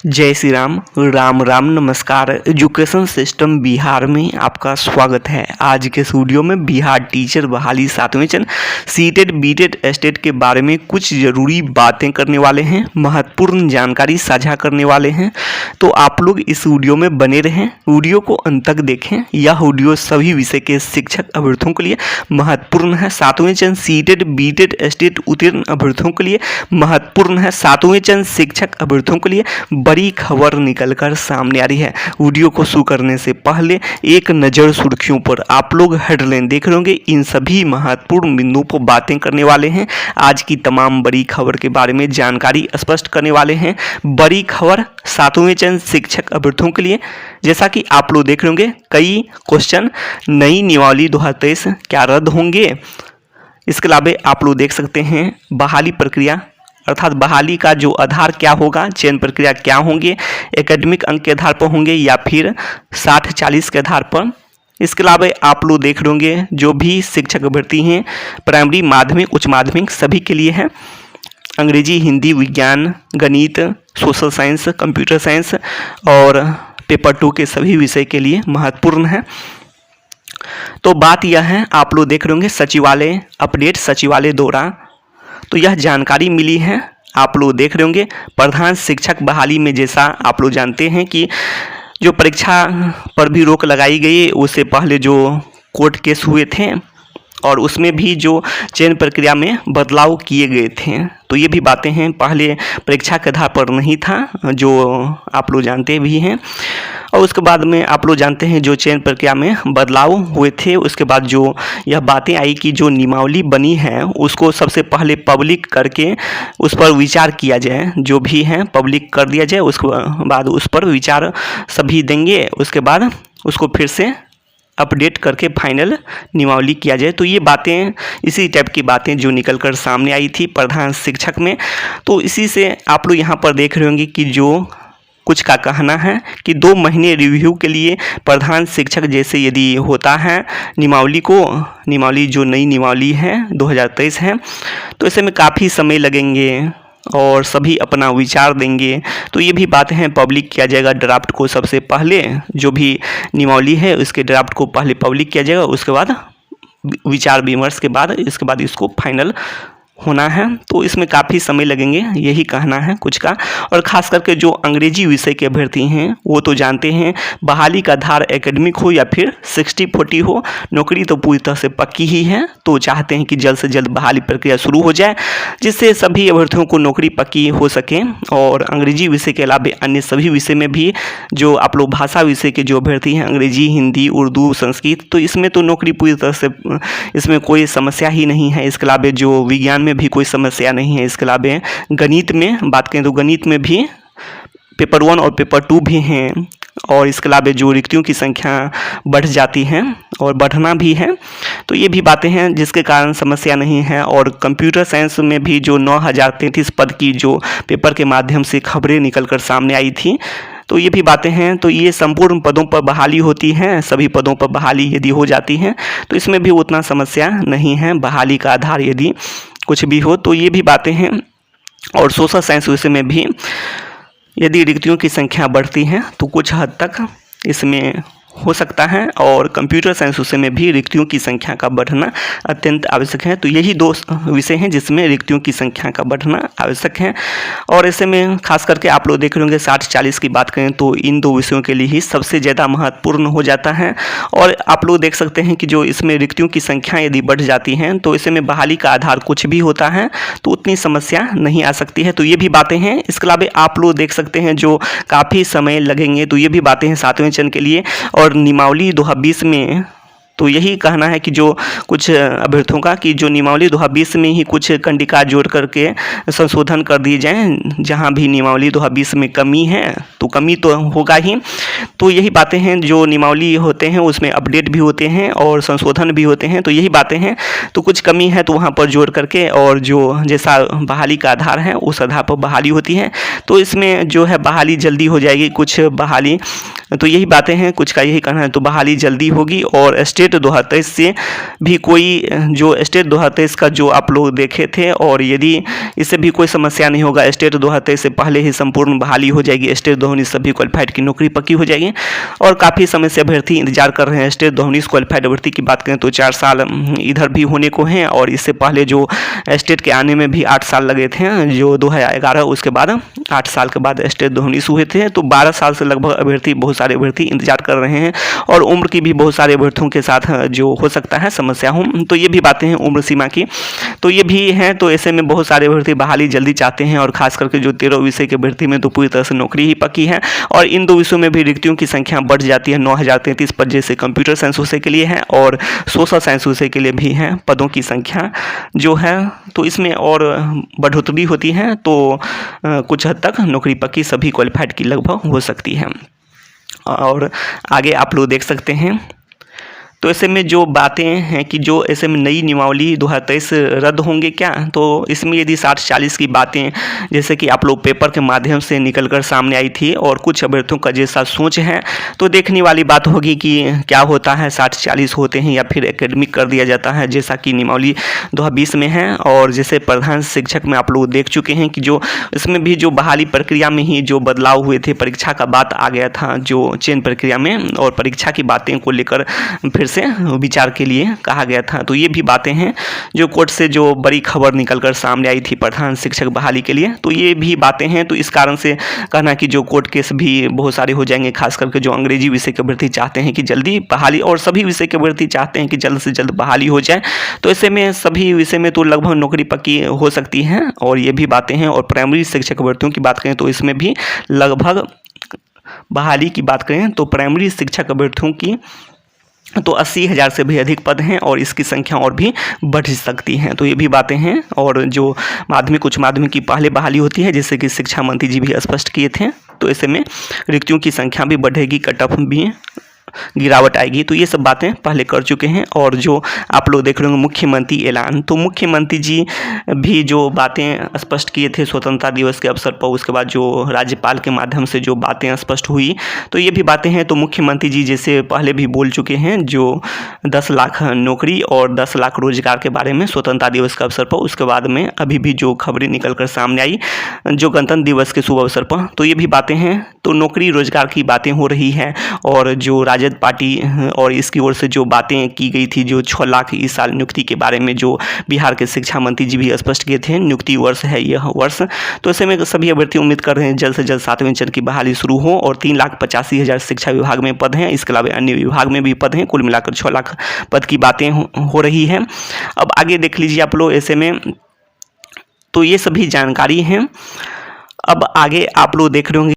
जय श्री राम। राम राम नमस्कार। Education system Bihar में आपका स्वागत है। आज के इस वीडियो में बिहार टीचर बहाली 7वें चरण सीटेट बीटेट एस्टेट के बारे में कुछ ज़रूरी बातें करने वाले हैं, महत्वपूर्ण जानकारी साझा करने वाले हैं। तो आप लोग इस वीडियो में बने रहें, वीडियो को अंत तक देखें। यह वीडियो सभी विषय के शिक्षक अभ्यर्थियों के लिए महत्वपूर्ण है। 7वें चरण सीटेट बीटेट एस्टेट उत्तीर्ण अभ्यर्थियों के लिए महत्वपूर्ण है। 7वें चरण शिक्षक अभ्यर्थियों के लिए बड़ी खबर निकलकर सामने आ रही है। वीडियो को शुरू करने से पहले एक नज़र सुर्खियों पर। आप लोग हेडलाइन देख रहे होंगे, इन सभी महत्वपूर्ण बिंदुओं पर बातें करने वाले हैं। आज की तमाम बड़ी खबर के बारे में जानकारी स्पष्ट करने वाले हैं। बड़ी खबर 7वें चरण शिक्षक अभ्यर्थियों के लिए, जैसा कि आप लोग देख रहे होंगे, कई क्वेश्चन नई नियमावली 2023 क्या रद्द होंगे। इसके अलावा आप लोग देख सकते हैं बहाली प्रक्रिया अर्थात बहाली का जो आधार क्या होगा, चयन प्रक्रिया क्या होंगे, एकेडमिक अंक के आधार पर होंगे या फिर 60-40 के आधार पर। इसके अलावा आप लोग देख रहे होंगे जो भी शिक्षक अभ्यर्थी हैं प्राइमरी, माध्यमिक, उच्च माध्यमिक सभी के लिए है। अंग्रेजी, हिंदी, विज्ञान, गणित, सोशल साइंस, कंप्यूटर साइंस और पेपर 2 के सभी विषय के लिए महत्वपूर्ण है। तो बात यह है, आप लोग देख रहे होंगे सचिवालय अपडेट, सचिवालय द्वारा तो यह जानकारी मिली है। आप लोग देख रहे होंगे प्रधान शिक्षक बहाली में, जैसा आप लोग जानते हैं कि जो परीक्षा पर भी रोक लगाई गई, उससे पहले जो कोर्ट केस हुए थे और उसमें भी जो चयन प्रक्रिया में बदलाव किए गए थे। तो ये भी बातें हैं, पहले परीक्षा के आधार पर नहीं था, जो आप लोग जानते भी हैं। और उसके बाद में आप लोग जानते हैं जो चयन प्रक्रिया में बदलाव हुए थे, उसके बाद जो यह बातें आई कि जो नियमावली बनी है उसको सबसे पहले पब्लिक करके उस पर विचार किया जाए। जो भी है पब्लिक कर दिया जाए, उसके बाद उस पर विचार सभी देंगे, उसके बाद उसको फिर से अपडेट करके फाइनल नियमावली किया जाए। तो ये बातें, इसी टाइप की बातें जो निकल कर सामने आई थी प्रधान शिक्षक में। तो इसी से आप लोग यहाँ पर देख रहे होंगे कि जो कुछ का कहना है कि 2 महीने रिव्यू के लिए प्रधान शिक्षक जैसे यदि होता है नियमावली जो नई नियमावली है 2023 है, तो ऐसे में काफ़ी समय लगेंगे और सभी अपना विचार देंगे। तो ये भी बातें हैं, पब्लिक किया जाएगा ड्राफ्ट को सबसे पहले, जो भी नियमावली है उसके ड्राफ्ट को पहले पब्लिक किया जाएगा, उसके बाद विचार विमर्श के बाद इसके बाद इसको फाइनल होना है। तो इसमें काफ़ी समय लगेंगे, यही कहना है कुछ का। और ख़ास करके जो अंग्रेजी विषय के अभ्यर्थी हैं वो तो जानते हैं बहाली का आधार एकेडमिक हो या फिर 60-40 हो, नौकरी तो पूरी तरह से पक्की ही है। तो चाहते हैं कि जल्द से जल्द बहाली प्रक्रिया शुरू हो जाए, जिससे सभी अभ्यर्थियों को नौकरी पक्की हो सके। और अंग्रेजी विषय के अलावा अन्य सभी विषय में भी जो आप लोग भाषा विषय के जो अभ्यर्थी हैं, अंग्रेजी, हिंदी, उर्दू, संस्कृत, तो इसमें तो नौकरी पूरी तरह से, इसमें कोई समस्या ही नहीं है। इसके अलावा जो विज्ञान में भी कोई समस्या नहीं है। इसके अलावा गणित में बात करें तो गणित में भी पेपर 1 और पेपर 2 भी हैं। और इसके अलावा जो रिक्तियों की संख्या बढ़ जाती है और बढ़ना भी है, तो ये भी बातें हैं जिसके कारण समस्या नहीं है। और कंप्यूटर साइंस में भी जो 9033 पद की जो पेपर के माध्यम से खबरें निकलकर सामने आई थी, तो ये भी बातें हैं। तो ये संपूर्ण पदों पर बहाली होती है, सभी पदों पर बहाली यदि हो जाती है तो इसमें भी उतना समस्या नहीं है। बहाली का आधार यदि कुछ भी हो, तो ये भी बातें हैं। और सोशल साइंस विषय में भी यदि रिक्तियों की संख्या बढ़ती है तो कुछ हद तक इसमें हो सकता है। और कंप्यूटर साइंस विषय में भी रिक्तियों की संख्या का बढ़ना अत्यंत आवश्यक है। तो यही 2 विषय हैं जिसमें रिक्तियों की संख्या का बढ़ना आवश्यक है। और ऐसे में खास करके आप लोग देख रहे होंगे 60-40 की बात करें तो इन 2 विषयों के लिए ही सबसे ज़्यादा महत्वपूर्ण हो जाता है। और आप लोग देख सकते हैं कि जो इसमें रिक्तियों की संख्या यदि बढ़ जाती हैं तो ऐसे में बहाली का आधार कुछ भी होता है तो उतनी समस्या नहीं आ सकती है। तो ये भी बातें हैं। इसके अलावा आप लोग देख सकते हैं जो काफ़ी समय लगेंगे, तो ये भी बातें हैं 7वें चरण के लिए। और नियमावली 2020 में तो यही कहना है कि जो कुछ अभ्यर्थियों का कि जो नियमावली 2020 में ही कुछ कंडिका जोड़ करके संशोधन कर दिए जाएं, जहां भी नियमावली 2020 में कमी है तो कमी तो होगा ही। तो यही बातें हैं, जो नियमावली होते हैं उसमें अपडेट भी होते हैं और संशोधन भी होते हैं। तो यही बातें हैं, तो कुछ कमी है तो वहां पर जोड़ करके और जो जैसा बहाली का आधार है उस आधार पर बहाली होती है। तो इसमें जो है बहाली जल्दी हो जाएगी, कुछ बहाली तो यही बातें हैं, कुछ का यही कहना है। तो बहाली जल्दी होगी और स्टेट 2023 से भी कोई जो स्टेट 2023 का जो आप लोग देखे थे, और यदि इससे भी कोई समस्या नहीं होगा, स्टेट 2023 से पहले ही संपूर्ण बहाली हो जाएगी, स्टेट 2019 सभी क्वालिफाइड की नौकरी पक्की हो जाएगी। और काफ़ी समय से अभ्यर्थी इंतजार कर रहे हैं। स्टेट 2019 क्वालिफाइड अभ्यर्थी की बात करें तो 4 साल इधर भी होने को हैं, और इससे पहले जो स्टेट के आने में भी 8 साल लगे थे, जो 2011, उसके बाद 8 साल के बाद स्टेट 2019 हुए थे। तो 12 साल से लगभग अभ्यर्थी, बहुत सारे अभ्यर्थी इंतजार कर रहे हैं, और उम्र की भी बहुत सारे अभ्यर्थियों के साथ जो हो सकता है समस्या हो। तो ये भी बातें हैं उम्र सीमा की, तो ये भी हैं। तो ऐसे में बहुत सारे अभ्यर्थी बहाली जल्दी चाहते हैं, और खास करके जो 13 विषय के अभ्यर्थी में तो पूरी तरह से नौकरी ही पक्की है, और इन 2 विषयों में भी रिक्तियों की संख्या बढ़ जाती है। 9033 पद जैसे कंप्यूटर साइंस विषय के लिए है, और सोशल साइंस विषय के लिए भी है पदों की संख्या जो है, तो इसमें और बढ़ोतरी होती है। तो कुछ हद तक नौकरी पक्की सभी क्वालिफाइड की लगभग हो सकती है। और आगे आप लोग देख सकते हैं। तो ऐसे में जो बातें हैं कि जो ऐसे में नई नियमावली 2023 रद्द होंगे क्या, तो इसमें यदि 60-40 की बातें जैसे कि आप लोग पेपर के माध्यम से निकलकर सामने आई थी, और कुछ अभ्यर्थियों का जैसा सोच है, तो देखने वाली बात होगी कि क्या होता है, 60-40 होते हैं या फिर एकेडमिक कर दिया जाता है, जैसा कि नियमावली 2020 में है। और जैसे प्रधान शिक्षक में आप लोग देख चुके हैं कि जो इसमें भी जो बहाली प्रक्रिया में ही जो बदलाव हुए थे, परीक्षा का बात आ गया था जो चयन प्रक्रिया में, और परीक्षा की बातें को लेकर फिर से विचार के लिए कहा गया था। तो ये भी बातें हैं जो कोर्ट से जो बड़ी खबर निकलकर सामने आई थी प्रधान शिक्षक बहाली के लिए, तो ये भी बातें हैं। तो इस कारण से कहना कि जो कोर्ट केस भी बहुत सारे हो जाएंगे, खास करके जो अंग्रेजी विषय के अभ्यर्थी चाहते हैं कि जल्दी बहाली, और सभी विषय के अभ्यर्थी चाहते हैं कि जल्द से जल्द बहाली हो जाए। तो ऐसे में सभी विषय में तो लगभग नौकरी पक्की हो सकती है, और ये भी बातें हैं। और प्राइमरी शिक्षक अभ्यर्थियों की बात करें तो इसमें भी लगभग बहाली की बात करें तो प्राइमरी शिक्षक अभ्यर्थियों की तो 80,000 से भी अधिक पद हैं, और इसकी संख्या और भी बढ़ सकती हैं। तो ये भी बातें हैं। और जो माध्यमिक उच्च माध्यमिक की पहले बहाली होती है, जैसे कि शिक्षा मंत्री जी भी स्पष्ट किए थे, तो ऐसे में रिक्तियों की संख्या भी बढ़ेगी, कट ऑफ भी गिरावट आएगी। तो ये सब बातें पहले कर चुके हैं। और जो आप लोग देख रहे होंगे मुख्यमंत्री ऐलान, तो मुख्यमंत्री जी भी जो बातें स्पष्ट किए थे स्वतंत्रता दिवस के अवसर पर, उसके बाद जो राज्यपाल के माध्यम से जो बातें स्पष्ट हुई, तो ये भी बातें हैं। तो मुख्यमंत्री जी जैसे पहले भी बोल चुके हैं, जो 10 लाख नौकरी और 10 लाख रोजगार के बारे में स्वतंत्रता दिवस के अवसर पर, उसके बाद में अभी भी जो खबरें निकल कर सामने आई जो गणतंत्र दिवस के शुभ अवसर पर, तो ये भी बातें हैं। तो नौकरी रोजगार की बातें हो रही है, और जो राजद पार्टी और इसकी ओर से जो बातें की गई थी, जो 6 लाख इस साल नियुक्ति के बारे में जो बिहार के शिक्षा मंत्री जी भी स्पष्ट किए थे, नियुक्ति वर्ष है यह वर्ष। तो ऐसे में सभी अभ्यर्थी उम्मीद कर रहे हैं जल्द से जल्द 7वें चरण की बहाली शुरू हो, और 3,85,000 शिक्षा विभाग में पद हैं, इसके अलावा अन्य विभाग में भी पद हैं, कुल मिलाकर 6 लाख पद की बातें हो रही हैं। अब आगे देख लीजिए आप लोग ऐसे में, तो ये सभी जानकारी हैं। अब आगे आप लोग देख रहे होंगे